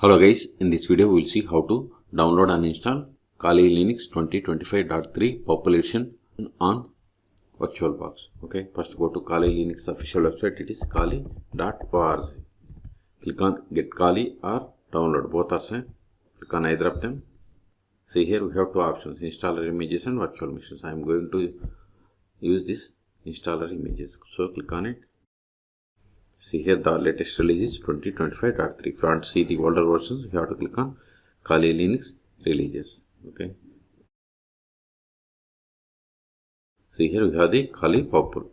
Hello guys, in this video we will see how to download and install Kali Linux 2025.3 population on VirtualBox. Okay, first go to Kali Linux official website. It is kali.org. Click on get Kali or download, both are same. Click on either of them. See here we have two options, installer images and virtual machines. I am going to use this installer images, so click on it. See here the latest release is 2025.3. If you want to see the older versions, you have to click on Kali Linux releases. Okay. See here we have the Kali Popul.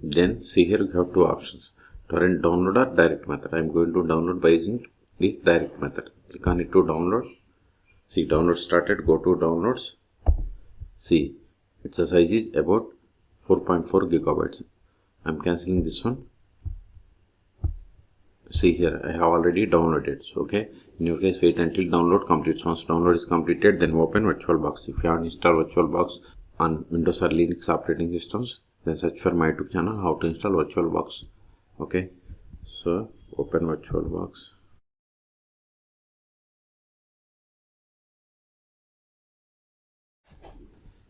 Then see here we have two options, torrent download or direct method. I am going to download by using this direct method. Click on it to download. See download started, go to downloads. See its size is about 4.4 gigabytes. I am cancelling this one. See here I have already downloaded. So okay, in your case wait until download completes. Once download is completed, then open VirtualBox. If you want to install VirtualBox on Windows or Linux operating systems, then search for my YouTube channel how to install VirtualBox. Okay, so open VirtualBox.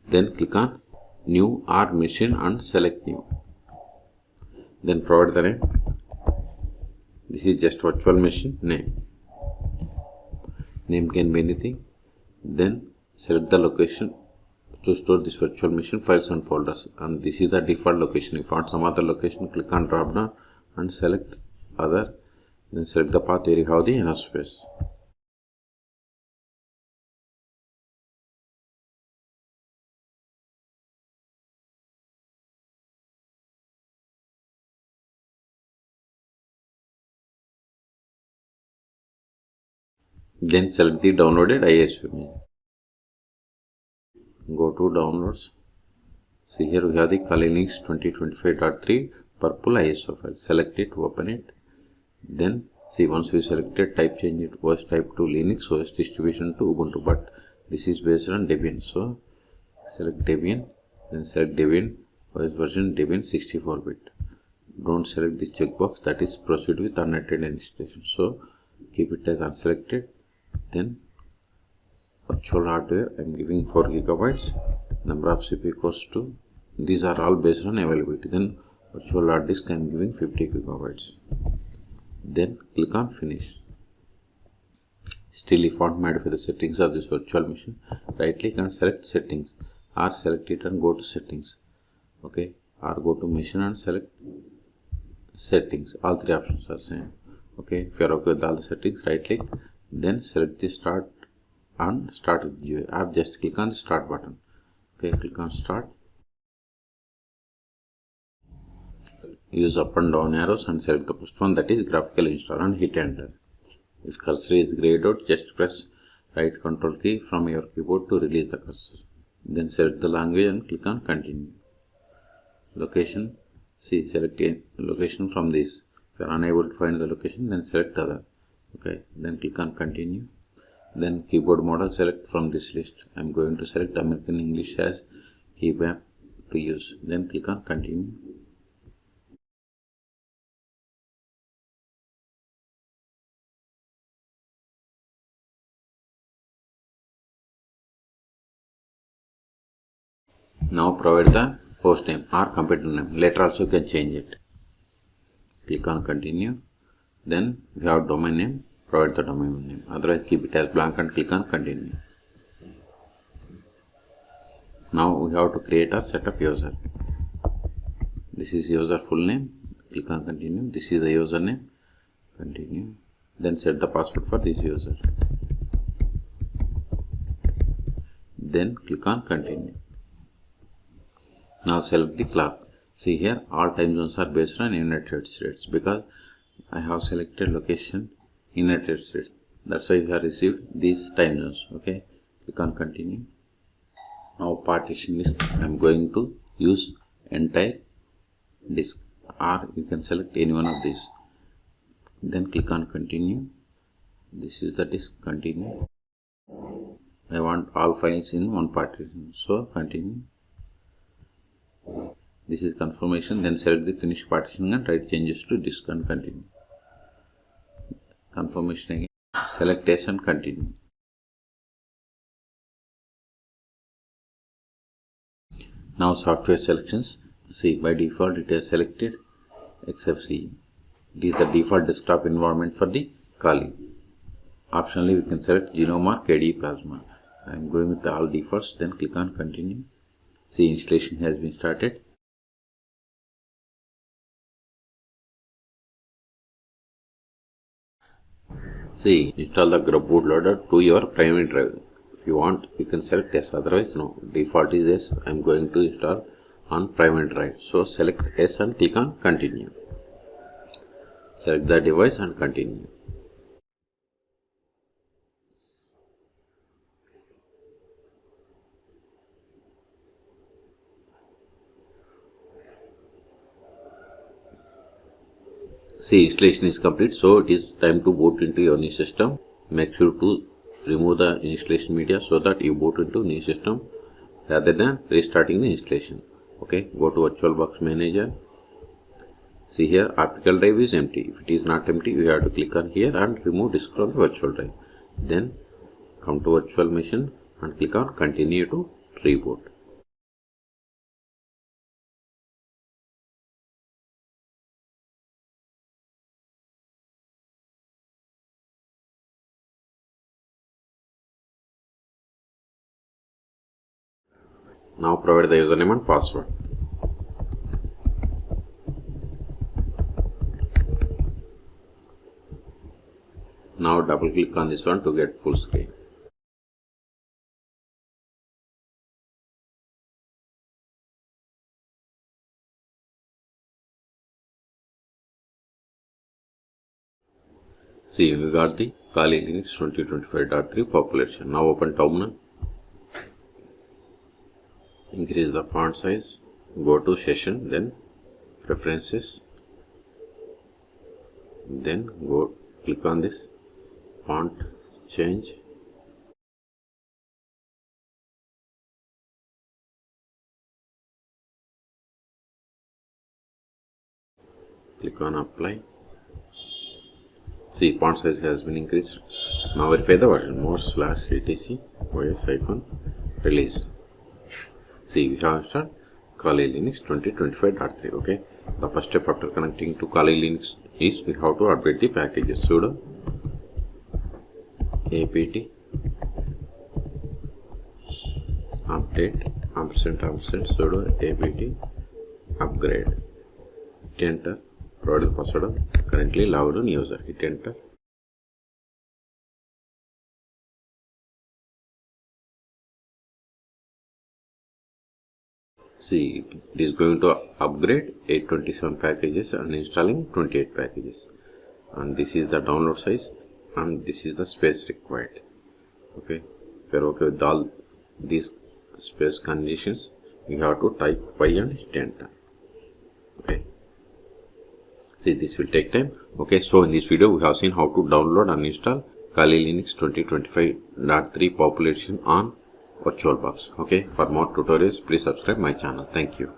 Then click on new or machine and select new. Then provide the name. This is just virtual machine name. Name can be anything. Then select the location to store this virtual machine files and folders. And this is the default location. If you want some other location, click on drop down and select other. Then select the path where you have the enough space. Then select the downloaded ISO image. Go to downloads. See here we have the Kali Linux 2025.3 purple ISO file. Select it, open it. Then see once we selected, type change it OS type to Linux, OS distribution to Ubuntu, but this is based on Debian. So select Debian, then select Debian OS version Debian 64-bit. Don't select this checkbox, that is proceed with unnetted installation. So keep it as unselected. Then virtual hardware I am giving 4 gigabytes. Number of CPU cores 2. These are all based on availability. Then virtual hard disk I am giving 50 gigabytes. Then click on finish. Still if you want to modify the settings of this virtual machine, right click and select settings, or select it and go to settings. Okay, or go to machine and select settings. All three options are same. Okay, if you are okay with all the settings, right click, then select the start and start with GUI, or just click on the start button. Okay, click on start. Use up and down arrows and select the first one, that is graphical install, and hit enter. If cursor is grayed out, just press right control key from your keyboard to release the cursor. Then select the language and click on continue. Location, see select a location from this. If you are unable to find the location, then select other. Okay, then click on continue. Then keyboard model, select from this list. I am going to select American English as keyboard to use. Then click on continue. Now provide the host name or computer name. Later also you can change it. Click on continue. Then if you have domain name, provide the domain name. Otherwise keep it as blank and click on continue. Now we have to create a setup user. This is user full name. Click on continue. This is the username. Continue. Then set the password for this user. Then click on continue. Now select the clock. See here all time zones are based on United States because I have selected location United States. That's why you have received these time zones. Okay, click on continue. Now partition list I am going to use entire disk, or you can select any one of these. Then click on continue. This is the disk, continue. I want all files in one partition, so continue. This is confirmation. Then select the finish partitioning and write changes to disk and continue. Confirmation again. Select yes and continue. Now software selections. See, by default it is selected XFCE. It is the default desktop environment for the Kali. Optionally we can select Genome or KDE Plasma. I am going with all defaults, then click on continue. See, installation has been started. See, install the grub bootloader to your primary drive. If you want, you can select yes, otherwise no. Default is yes. I am going to install on primary drive. So select yes and click on continue. Select the device and continue. See, installation is complete, so it is time to boot into your new system. Make sure to remove the installation media so that you boot into new system rather than restarting the installation. Okay, go to VirtualBox Manager. See here, optical drive is empty. If it is not empty, you have to click on here and remove disk from the virtual drive. Then come to virtual machine and click on continue to reboot. Now provide the username and password. Now double click on this one to get full screen. See, we got the Kali Linux 2025.3 population. Now open terminal. Increase the font size, go to session, then preferences, then go click on this font change, click on apply. See, font size has been increased. Now verify the version more/etc os-release. See, we have installed Kali Linux 2025.3. Okay, the first step after connecting to Kali Linux is we have to update the packages. Sudo apt update & sudo apt upgrade. Hit enter. Provide the password. Currently logged in user. Hit enter. See, it is going to upgrade 827 packages and installing 28 packages. And this is the download size and this is the space required. Okay, if you are okay with all these space conditions, you have to type Y and hit enter. Okay. See, this will take time. Okay, so in this video we have seen how to download and install Kali Linux 2025.3 population on VirtualBox. Okay, for more tutorials, please subscribe my channel. Thank you.